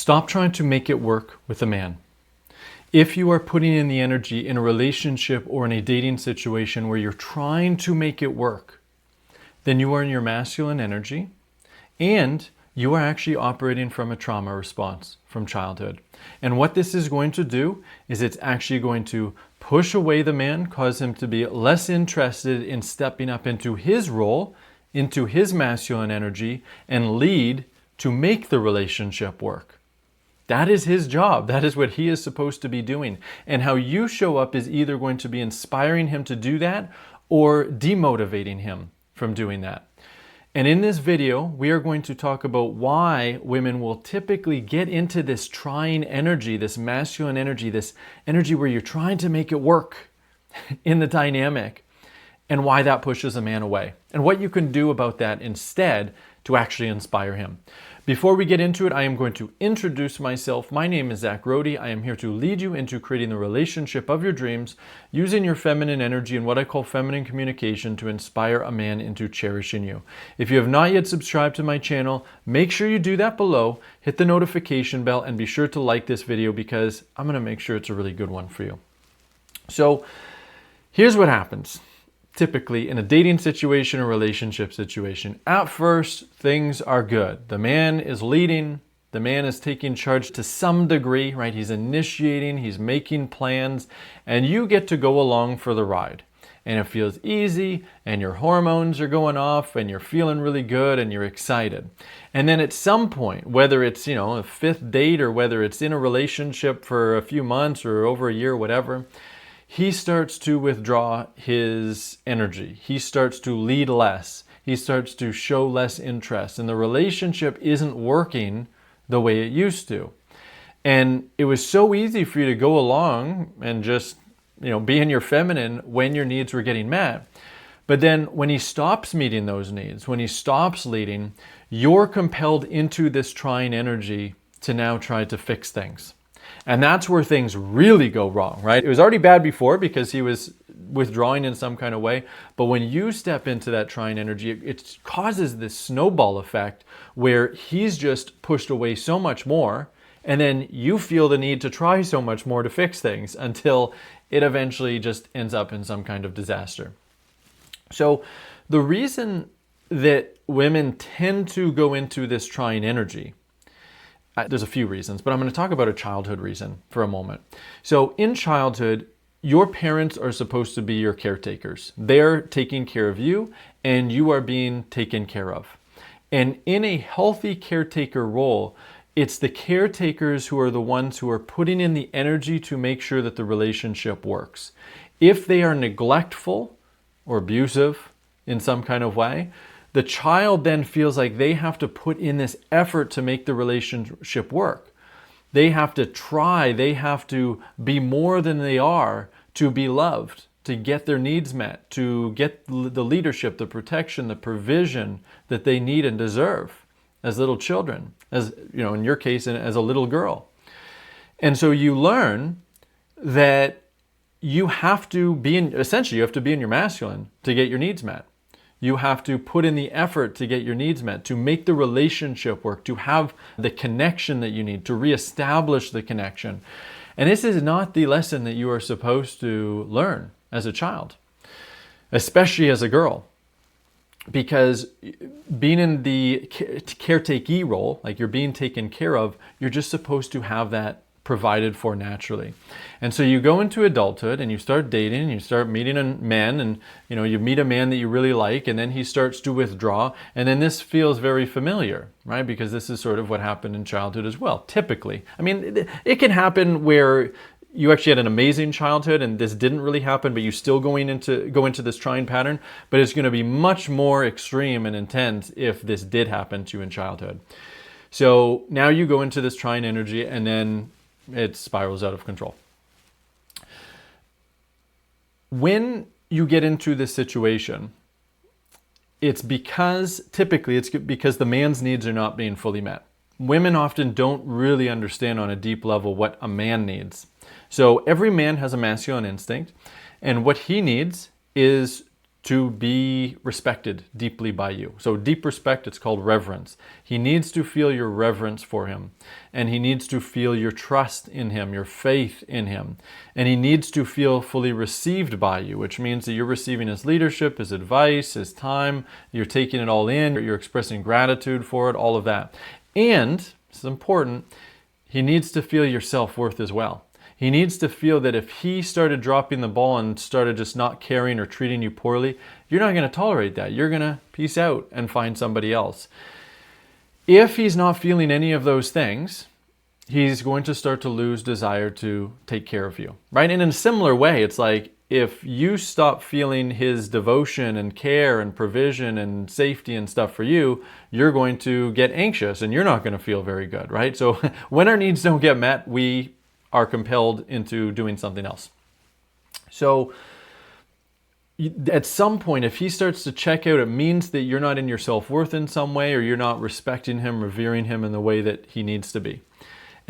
Stop trying to make it work with a man. If you are putting in the energy in a relationship or in a dating situation where you're trying to make it work, then you are in your masculine energy and you are actually operating from a trauma response from childhood. And what this is going to do is it's actually going to push away the man, cause him to be less interested in stepping up into his role, into his masculine energy, and lead to make the relationship work. That is his job. That is what he is supposed to be doing. And how you show up is either going to be inspiring him to do that or demotivating him from doing that. And in this video, we are going to talk about why women will typically get into this trying energy, this masculine energy, this energy where you're trying to make it work in the dynamic, and why that pushes a man away, and what you can do about that instead to actually inspire him. Before we get into it, I am going to introduce myself. My name is Zach Rohde. I am here to lead you into creating the relationship of your dreams using your feminine energy and what I call feminine communication to inspire a man into cherishing you. If you have not yet subscribed to my channel, make sure you do that below, hit the notification bell, and be sure to like this video because I'm going to make sure it's a really good one for you. So here's what happens. Typically in a dating situation or relationship situation, at first things are good. The man is leading, the man is taking charge to some degree, right? He's initiating, he's making plans, and you get to go along for the ride. And it feels easy, and your hormones are going off, and you're feeling really good, and you're excited. And then at some point, whether it's, a fifth date or whether it's in a relationship for a few months or over a year, whatever, he starts to withdraw his energy. He starts to lead less. He starts to show less interest. And the relationship isn't working the way it used to. And it was so easy for you to go along and just, be in your feminine when your needs were getting met. But then when he stops meeting those needs, when he stops leading, you're compelled into this trying energy to now try to fix things. And that's where things really go wrong, right? It was already bad before because he was withdrawing in some kind of way. But when you step into that trying energy, it causes this snowball effect where he's just pushed away so much more. And then you feel the need to try so much more to fix things until it eventually just ends up in some kind of disaster. So the reason that women tend to go into this trying energy, there's a few reasons, but I'm going to talk about a childhood reason for a moment. So in childhood, your parents are supposed to be your caretakers. They're taking care of you and you are being taken care of. And in a healthy caretaker role, it's the caretakers who are the ones who are putting in the energy to make sure that the relationship works. If they are neglectful or abusive in some kind of way, the child then feels like they have to put in this effort to make the relationship work. They have to try, they have to be more than they are to be loved, to get their needs met, to get the leadership, the protection, the provision that they need and deserve as little children, as in your case, as a little girl. And so you learn that you have to be essentially you have to be in your masculine to get your needs met. You have to put in the effort to get your needs met, to make the relationship work, to have the connection that you need, to reestablish the connection. And this is not the lesson that you are supposed to learn as a child, especially as a girl. Because being in the caretakee role, like you're being taken care of, you're just supposed to have that provided for naturally. And so you go into adulthood and you start dating and you start meeting men and you meet a man that you really like and then he starts to withdraw and then this feels very familiar, right? Because this is sort of what happened in childhood as well, typically. I mean, it can happen where you actually had an amazing childhood and this didn't really happen, but you still go into this trying pattern, but it's going to be much more extreme and intense if this did happen to you in childhood. So now you go into this trying energy and then it spirals out of control. When you get into this situation, typically it's because the man's needs are not being fully met. Women often don't really understand on a deep level what a man needs. So every man has a masculine instinct, and what he needs is to be respected deeply by you. So deep respect, it's called reverence. He needs to feel your reverence for him, and he needs to feel your trust in him, your faith in him, and he needs to feel fully received by you, which means that you're receiving his leadership, his advice, his time, you're taking it all in, you're expressing gratitude for it, all of that. And, this is important, he needs to feel your self-worth as well. He needs to feel that if he started dropping the ball and started just not caring or treating you poorly, you're not going to tolerate that. You're going to peace out and find somebody else. If he's not feeling any of those things, he's going to start to lose desire to take care of you, right? And in a similar way, it's like if you stop feeling his devotion and care and provision and safety and stuff for you, you're going to get anxious and you're not going to feel very good, right? So when our needs don't get met, we are compelled into doing something else. So at some point, if he starts to check out, it means that you're not in your self-worth in some way, or you're not respecting him, revering him in the way that he needs to be.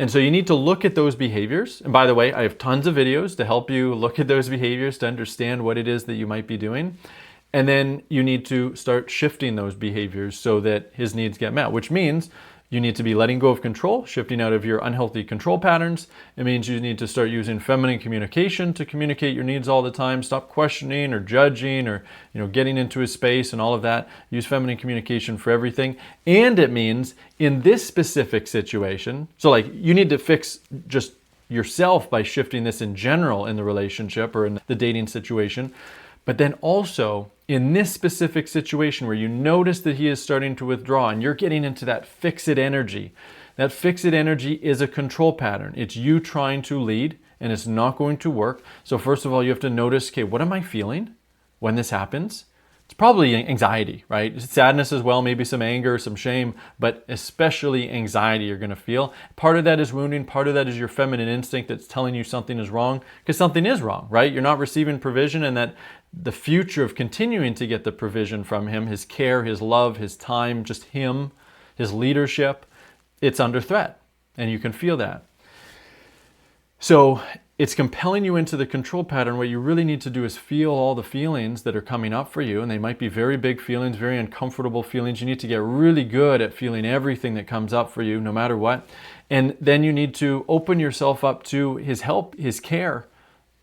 And so you need to look at those behaviors. And by the way, I have tons of videos to help you look at those behaviors to understand what it is that you might be doing. And then you need to start shifting those behaviors so that his needs get met, which means you need to be letting go of control, shifting out of your unhealthy control patterns. It means you need to start using feminine communication to communicate your needs all the time. Stop questioning or judging or getting into his space and all of that. Use feminine communication for everything. And it means in this specific situation, so like you need to fix just yourself by shifting this in general in the relationship or in the dating situation. But then also in this specific situation where you notice that he is starting to withdraw and you're getting into that fix-it energy. That fix-it energy is a control pattern. It's you trying to lead and it's not going to work. So first of all, you have to notice, okay, what am I feeling when this happens? It's probably anxiety, right? It's sadness as well, maybe some anger, some shame, but especially anxiety you're going to feel. Part of that is wounding. Part of that is your feminine instinct that's telling you something is wrong, because something is wrong, right? You're not receiving provision, and that the future of continuing to get the provision from him, his care, his love, his time, just him, his leadership, it's under threat, and you can feel that. So it's compelling you into the control pattern. What you really need to do is feel all the feelings that are coming up for you, and they might be very big feelings, very uncomfortable feelings. You need to get really good at feeling everything that comes up for you, no matter what. And then you need to open yourself up to his help, his care,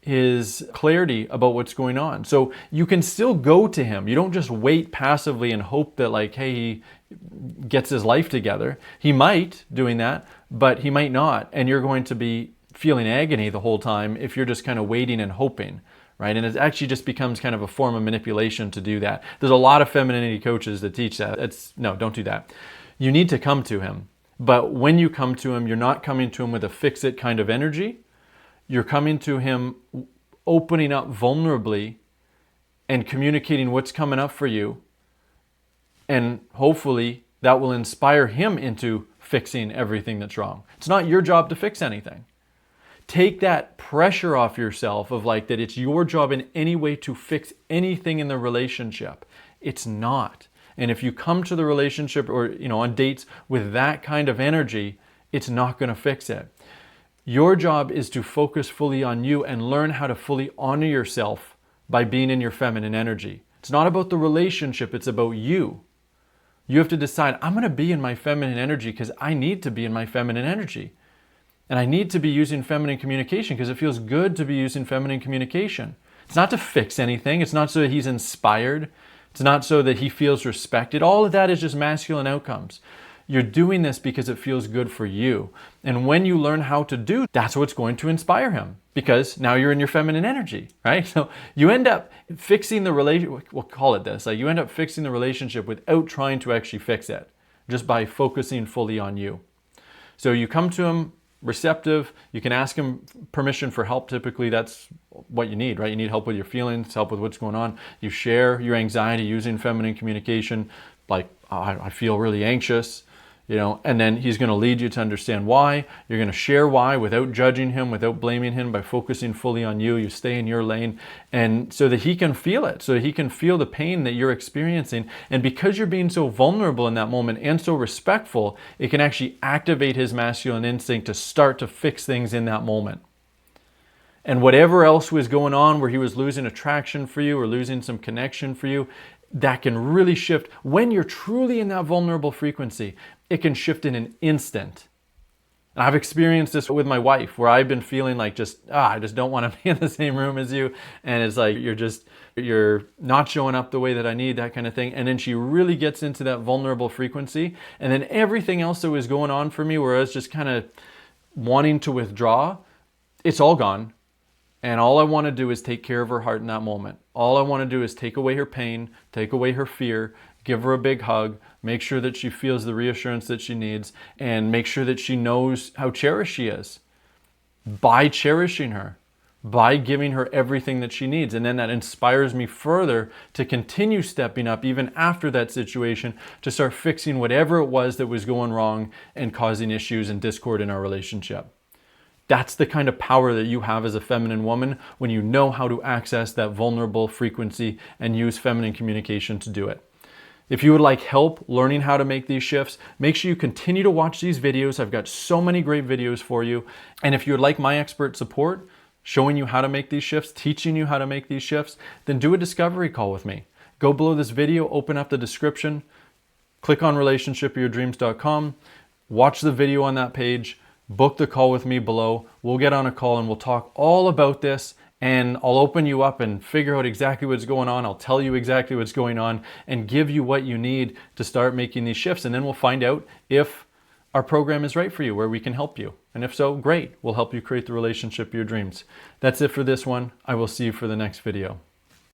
his clarity about what's going on. So you can still go to him. You don't just wait passively and hope that hey, he gets his life together. He might doing that, but he might not. And you're going to be feeling agony the whole time if you're just kind of waiting and hoping, right? And it actually just becomes kind of a form of manipulation to do that. There's a lot of femininity coaches that teach that. No, don't do that. You need to come to him. But when you come to him, you're not coming to him with a fix-it kind of energy. You're coming to him opening up vulnerably and communicating what's coming up for you. And hopefully that will inspire him into fixing everything that's wrong. It's not your job to fix anything. Take that pressure off yourself of that it's your job in any way to fix anything in the relationship. It's not. And if you come to the relationship or on dates with that kind of energy, it's not going to fix it. Your job is to focus fully on you and learn how to fully honor yourself by being in your feminine energy. It's not about the relationship, it's about you. You have to decide, I'm going to be in my feminine energy because I need to be in my feminine energy. And I need to be using feminine communication because it feels good to be using feminine communication. It's not to fix anything. It's not so that he's inspired. It's not so that he feels respected. All of that is just masculine outcomes. You're doing this because it feels good for you. And when you learn how to do, that's what's going to inspire him, because now you're in your feminine energy, right? So you end up fixing the relationship, we'll call it this, you end up fixing the relationship without trying to actually fix it, just by focusing fully on you. So you come to him receptive. You can ask him permission for help. Typically that's what you need, right? You need help with your feelings, help with what's going on. You share your anxiety using feminine communication, I feel really anxious, and then he's going to lead you to understand why. You're going to share why without judging him, without blaming him, by focusing fully on you. You stay in your lane, and so that he can feel it, so that he can feel the pain that you're experiencing. And because you're being so vulnerable in that moment and so respectful, it can actually activate his masculine instinct to start to fix things in that moment. And whatever else was going on where he was losing attraction for you or losing some connection for you, that can really shift. When you're truly in that vulnerable frequency, it can shift in an instant. And I've experienced this with my wife, where I've been feeling like I just don't want to be in the same room as you. And it's like, you're not showing up the way that I need, that kind of thing. And then she really gets into that vulnerable frequency. And then everything else that was going on for me, where I was just kind of wanting to withdraw, it's all gone. And all I want to do is take care of her heart in that moment. All I want to do is take away her pain, take away her fear, give her a big hug, make sure that she feels the reassurance that she needs, and make sure that she knows how cherished she is by cherishing her, by giving her everything that she needs. And then that inspires me further to continue stepping up even after that situation, to start fixing whatever it was that was going wrong and causing issues and discord in our relationship. That's the kind of power that you have as a feminine woman when you know how to access that vulnerable frequency and use feminine communication to do it. If you would like help learning how to make these shifts, make sure you continue to watch these videos. I've got so many great videos for you. And if you would like my expert support, showing you how to make these shifts, teaching you how to make these shifts, then do a discovery call with me. Go below this video, open up the description, click on relationshipofyourdreams.com, watch the video on that page, book the call with me below. We'll get on a call and we'll talk all about this, and I'll open you up and figure out exactly what's going on. I'll tell you exactly what's going on and give you what you need to start making these shifts. And then we'll find out if our program is right for you, where we can help you. And if so, great. We'll help you create the relationship of your dreams. That's it for this one. I will see you for the next video.